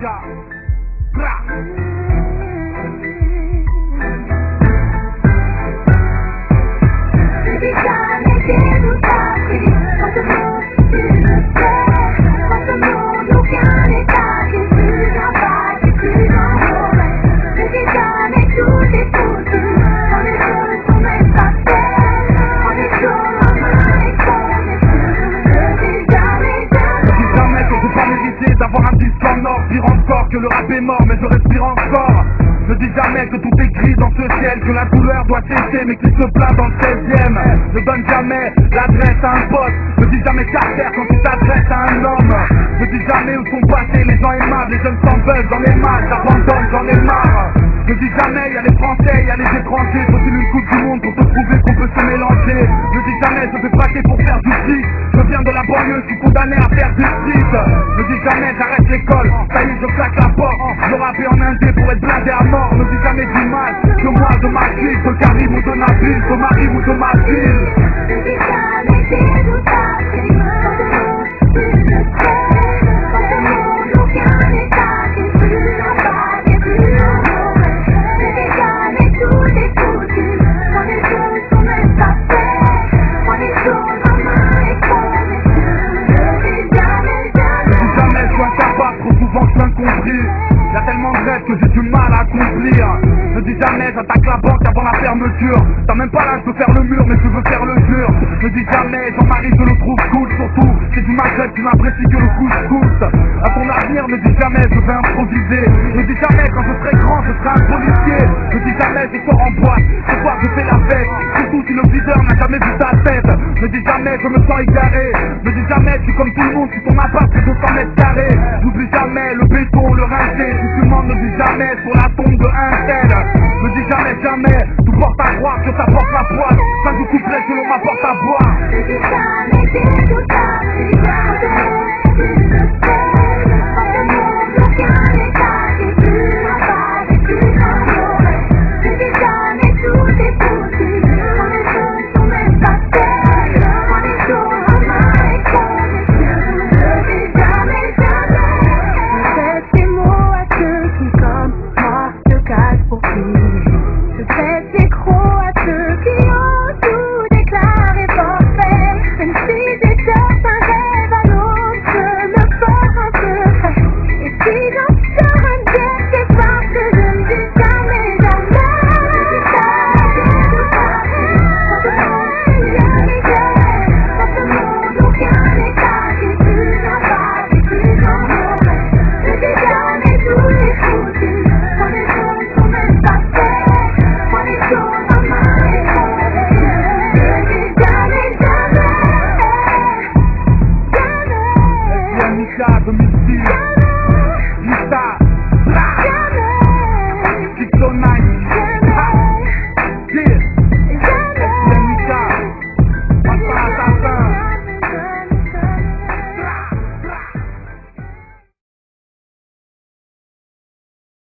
Mafia. Bra. Je dis jamais que nous tapis, quand ce monde tu le sais, quand ce monde aucun état, que tu viens pas, que tu n'en aurais. Je dis jamais tout est foutu, quand les choses sont même pas faites, quand les choses en main et qu'on est plus. Je dis jamais, Jamais que j'ai pas mérité d'avoir un disque en or. Pire encore que le rap est mort, mais je respire encore. Je dis jamais que tout est gris dans ce ciel, que la douleur doit cesser, mais qu'il se plaint dans le 16ème. Je donne jamais l'adresse à un pote. Je dis jamais caractère quand tu t'adresses à un homme. Je dis jamais où sont passés les gens aimables, les jeunes sans buzz, j'en ai marre, j'abandonne, j'en ai marre. Je dis jamais, y'a les Français, y'a les étrangers. Faut-il une coupe du monde pour te prouver qu'on peut se mélanger? Je dis jamais, je vais braquer pour faire du fric. Je viens de la banlieue, je suis condamné à faire du fric. Je dis jamais, j'arrête l'école, ça y est, je claque la porte. Je rappe en indé pour être blindé à mort. Ne dis jamais du mal, que moi de ma ville, de Karim ou de Nabil, de Marie ou de ma ville. je dis jamais que nous tapis, quand ce monde tu le sais, quand ce monde aucun état, que tu n'as pas, que tu n'en aurais. Je dis jamais tout est foutu, quand les choses sont même pas faites, quand les choses en main et qu'on est plus. Je dis jamais, Je dis jamais, je suis incapable, trop souvent je suis incompris. Y'a tellement de rêves que j'ai du mal à accomplir. Je dis jamais, j'attaque la banque avant la fermeture. T'as même pas l'âge de faire le mur, mais tu veux faire le mur. Je dis jamais, Jean-Marie, je le trouve cool. Surtout, c'est du Maghreb qui m'apprécie que le couscous. À ton avenir, ne dis jamais, je vais improviser. Ne dis jamais, quand je serai grand, je serai un policier. Je dis jamais, je sors en boîte, ce soir je fais la fête. Surtout si le leader n'a jamais vu ta tête. Ne dis jamais, je me sens égaré. Ne dis jamais, je suis comme tout le monde, si ton appart c'est 200 mètres carrés. N'oublie jamais le béton, le rincé. Si tu mens, ne dis jamais sur la tombe de un tel. Ne dis jamais, jamais, tout porte à croire que ça porte la poisse. Ça du couplet que l'on m'apporte à boire. je dis jamais que tout tapis, quand ce monde tu le sais, quand ce monde aucun état, que tu n'as pas, que tu n'en aurais. Je dis jamais tout est foutu, quand les choses sont même pas faites, quand les choses en main et qu'on est plus. Je dis jamais, jamais. Je fais ces mots à ceux qui comme moi se cachent pour qui. Je fais ces crocs